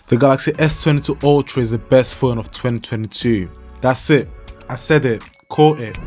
The Galaxy S22 Ultra is the best phone of 2022. That's it. I said it. Caught it.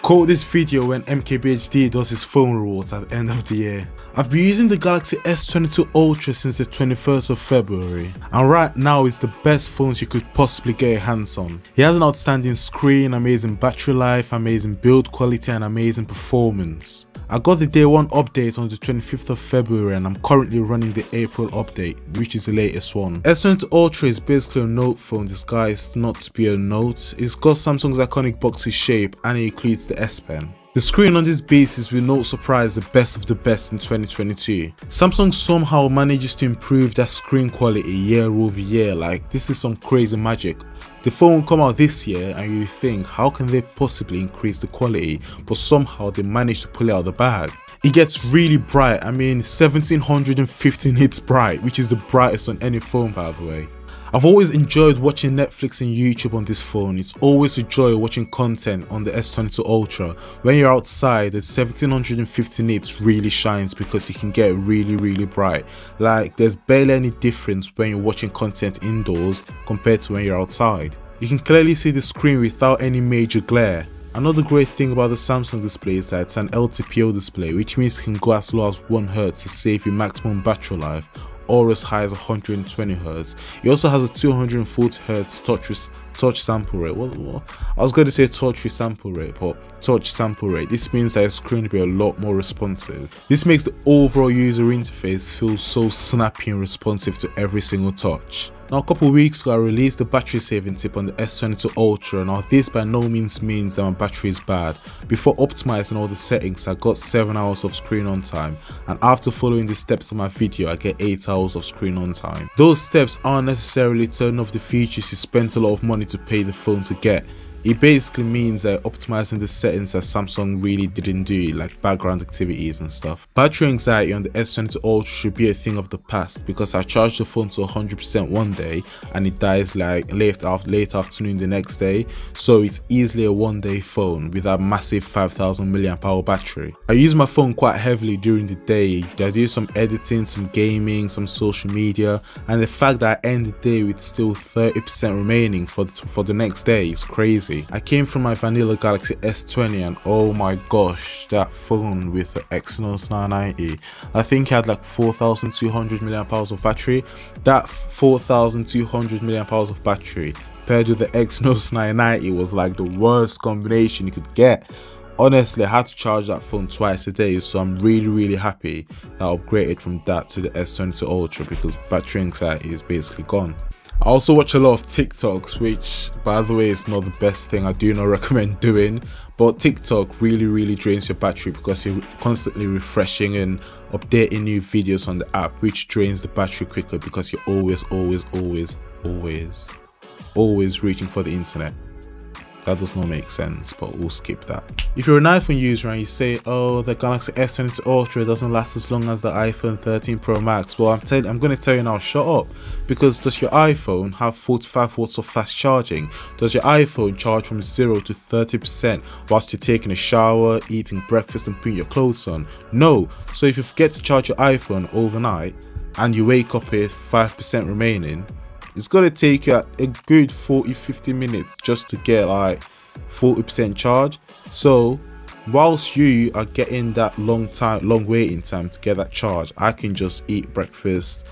Caught this video when MKBHD does his phone rewards at the end of the year. I've been using the Galaxy S22 Ultra since the 21st of February, and right now it's the best phones you could possibly get your hands on. It has an outstanding screen, amazing battery life, amazing build quality and amazing performance. I got the day 1 update on the 25th of February and I'm currently running the April update, which is the latest one. S22 Ultra is basically a note phone disguised not to be a note. It's got Samsung's iconic boxy shape and it includes the S Pen. The screen on this basis will no surprise the best of the best in 2022. Samsung somehow manages to improve their screen quality year over year, like this is some crazy magic. The phone will come out this year and you think, how can they possibly increase the quality, but somehow they manage to pull it out of the bag. It gets really bright, I mean 1750 nits bright, which is the brightest on any phone by the way. I've always enjoyed watching Netflix and YouTube on this phone. It's always a joy watching content on the S22 Ultra. When you're outside, the 1750 nits really shines because it can get really bright. Like there's barely any difference when you're watching content indoors compared to when you're outside. You can clearly see the screen without any major glare. Another great thing about the Samsung display is that it's an LTPO display, which means it can go as low as 1 Hz to save you maximum battery life, or as high as 120 Hz. It also has a 240 Hz touch sample rate. What? I was going to say touch sample rate, but touch sample rate. This means that your screen will be a lot more responsive. This makes the overall user interface feel so snappy and responsive to every single touch. Now a couple of weeks ago I released the battery saving tip on the S22 Ultra. Now this by no means means that my battery is bad. Before optimizing all the settings I got 7 hours of screen on time, and after following the steps of my video I get 8 hours of screen on time. Those steps aren't necessarily turning off the features you spent a lot of money to pay the phone to get. It basically means that optimizing the settings that Samsung really didn't do, like background activities and stuff. Battery anxiety on the S22 Ultra should be a thing of the past because I charged the phone to 100% one day and it dies like late afternoon the next day, so it's easily a 1-day phone with a massive 5000 mAh battery. I use my phone quite heavily during the day. I do some editing, some gaming, some social media, and the fact that I end the day with still 30% remaining for the next day is crazy. I came from my vanilla Galaxy S20 and oh my gosh, that phone with the Exynos 990, I think it had like 4200 mAh of battery. That 4200 mAh of battery paired with the Exynos 990 was like the worst combination you could get. Honestly, I had to charge that phone twice a day, so I'm really happy that I upgraded from that to the S22 Ultra because battery anxiety is basically gone. I also watch a lot of TikToks, which by the way is not the best thing I do not recommend doing, but TikTok really drains your battery because you're constantly refreshing and updating new videos on the app, which drains the battery quicker because you're always reaching for the internet. That does not make sense, but we'll skip that. If you're an iPhone user and you say, oh, the Galaxy S22 Ultra doesn't last as long as the iPhone 13 Pro Max, well, I'm going to tell you now, shut up. Because does your iPhone have 45 watts of fast charging? Does your iPhone charge from 0 to 30% whilst you're taking a shower, eating breakfast and putting your clothes on? No. So if you forget to charge your iPhone overnight and you wake up with 5% remaining, it's gonna take you a good 40-50 minutes just to get like 40% charge. So whilst you are getting that long waiting time to get that charge, I can just eat breakfast,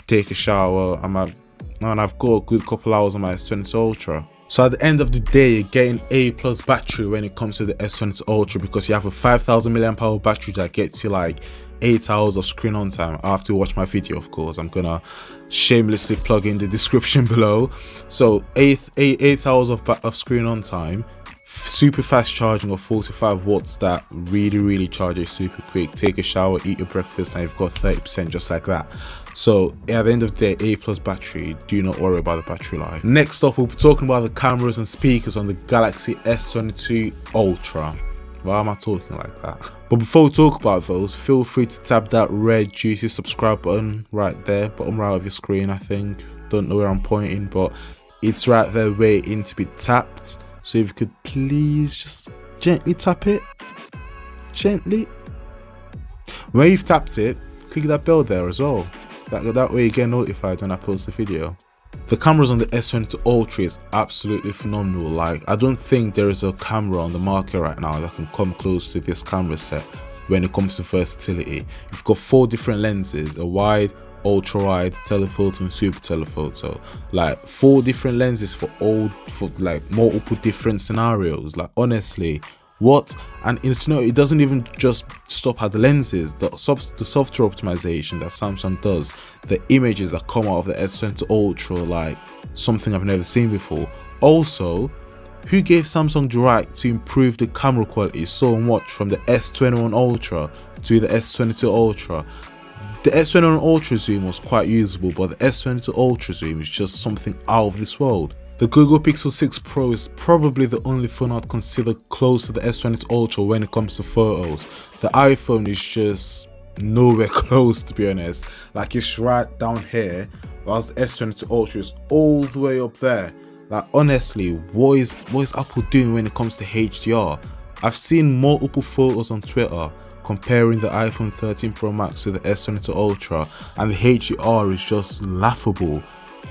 take a shower, and I've got a good couple hours on my S22 Ultra. So at the end of the day, you're getting A+ battery when it comes to the S22 Ultra because you have a 5000 mAh battery that gets you like 8 hours of screen on time. After you watch my video, of course, I'm gonna shamelessly plug in the description below. So 8 hours of screen on time, super fast charging of 45 watts that really charges super quick. Take a shower, eat your breakfast, and you've got 30% just like that. So at the end of the day, A+ battery, do not worry about the battery life. Next up, we'll be talking about the cameras and speakers on the Galaxy S22 Ultra. Why am I talking like that? But before we talk about those, feel free to tap that red juicy subscribe button right there, bottom right of your screen. I think, don't know where I'm pointing, but it's right there waiting to be tapped. So if you could please just gently tap it, gently. When you've tapped it, click that bell there as well. That way you get notified when I post a video. The cameras on the S22 Ultra is absolutely phenomenal. Like, I don't think there is a camera on the market right now that can come close to this camera set when it comes to versatility. You've got 4 different lenses: a wide, ultra wide, telephoto and super telephoto. Like 4 different lenses for like multiple different scenarios. Like, honestly, what? And it's no, it doesn't even just stop at the lenses. The software optimization that Samsung does, the images that come out of the S22 Ultra, like something I've never seen before. Also, who gave Samsung the right to improve the camera quality so much from the S21 Ultra to the S22 Ultra? The S21 Ultra zoom was quite usable, but the S22 Ultra zoom is just something out of this world. The Google Pixel 6 Pro is probably the only phone I'd consider close to the S22 Ultra when it comes to photos. The iPhone is just nowhere close, to be honest. Like, it's right down here, whilst the S22 Ultra is all the way up there. Like, honestly, what is Apple doing when it comes to HDR? I've seen multiple photos on Twitter comparing the iPhone 13 Pro Max to the S22 Ultra, and the HDR is just laughable.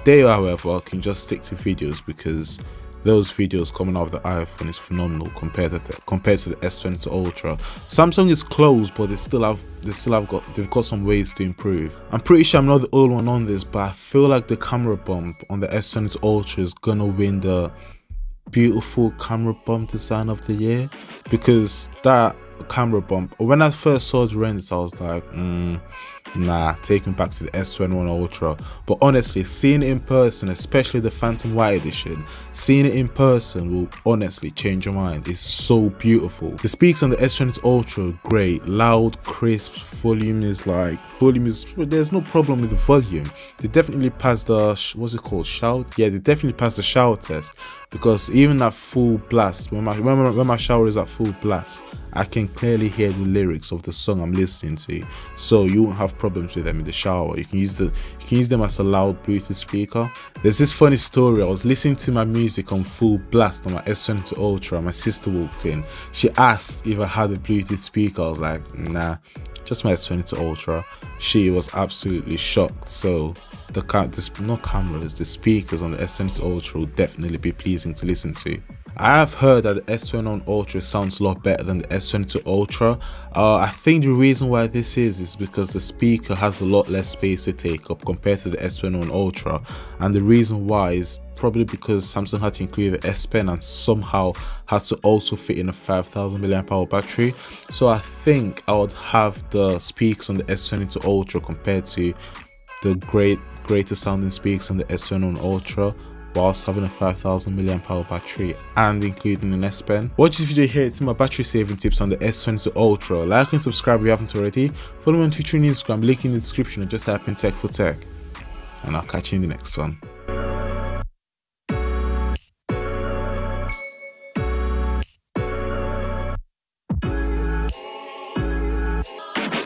They, however, can just stick to videos because those videos coming out of the iPhone is phenomenal compared to the S22 Ultra. Samsung is close, but they've got some ways to improve. I'm pretty sure I'm not the only one on this, but I feel like the camera bump on the S22 Ultra is gonna win the beautiful camera bump design of the year, because that camera bump, when I first saw the renders, I was like, nah, taking back to the S21 Ultra. But honestly, seeing it in person, especially the Phantom White edition, seeing it in person will honestly change your mind. It's so beautiful. The speakers on the S22 Ultra are great, loud, crisp. There's no problem with the volume. They definitely passed the, what's it called, shout? Yeah, they definitely passed the shower test, because even at full blast, when my shower is at full blast, I can clearly hear the lyrics of the song I'm listening to, so you won't have problems with them in the shower. You can use them as a loud Bluetooth speaker. There's this funny story. I was listening to my music on full blast on my S22 Ultra. My sister walked in. She asked if I had a Bluetooth speaker. I was like, nah, just my S22 Ultra. She was absolutely shocked. So the speakers on the S22 Ultra will definitely be pleasing to listen to. I have heard that the S21 Ultra sounds a lot better than the S22 Ultra. I think the reason why this is because the speaker has a lot less space to take up compared to the S21 Ultra, and the reason why is probably because Samsung had to include the S Pen and somehow had to also fit in a 5000 mAh battery. So I think I would have the speakers on the S22 Ultra compared to the greater sounding speakers on the S21 Ultra, whilst having a 5000 mAh battery and including an S Pen. Watch this video here to my battery saving tips on the S22 Ultra. Like and subscribe if you haven't already. Follow me on Twitter and Instagram, link in the description, or just type in Tech for Tech. And I'll catch you in the next one.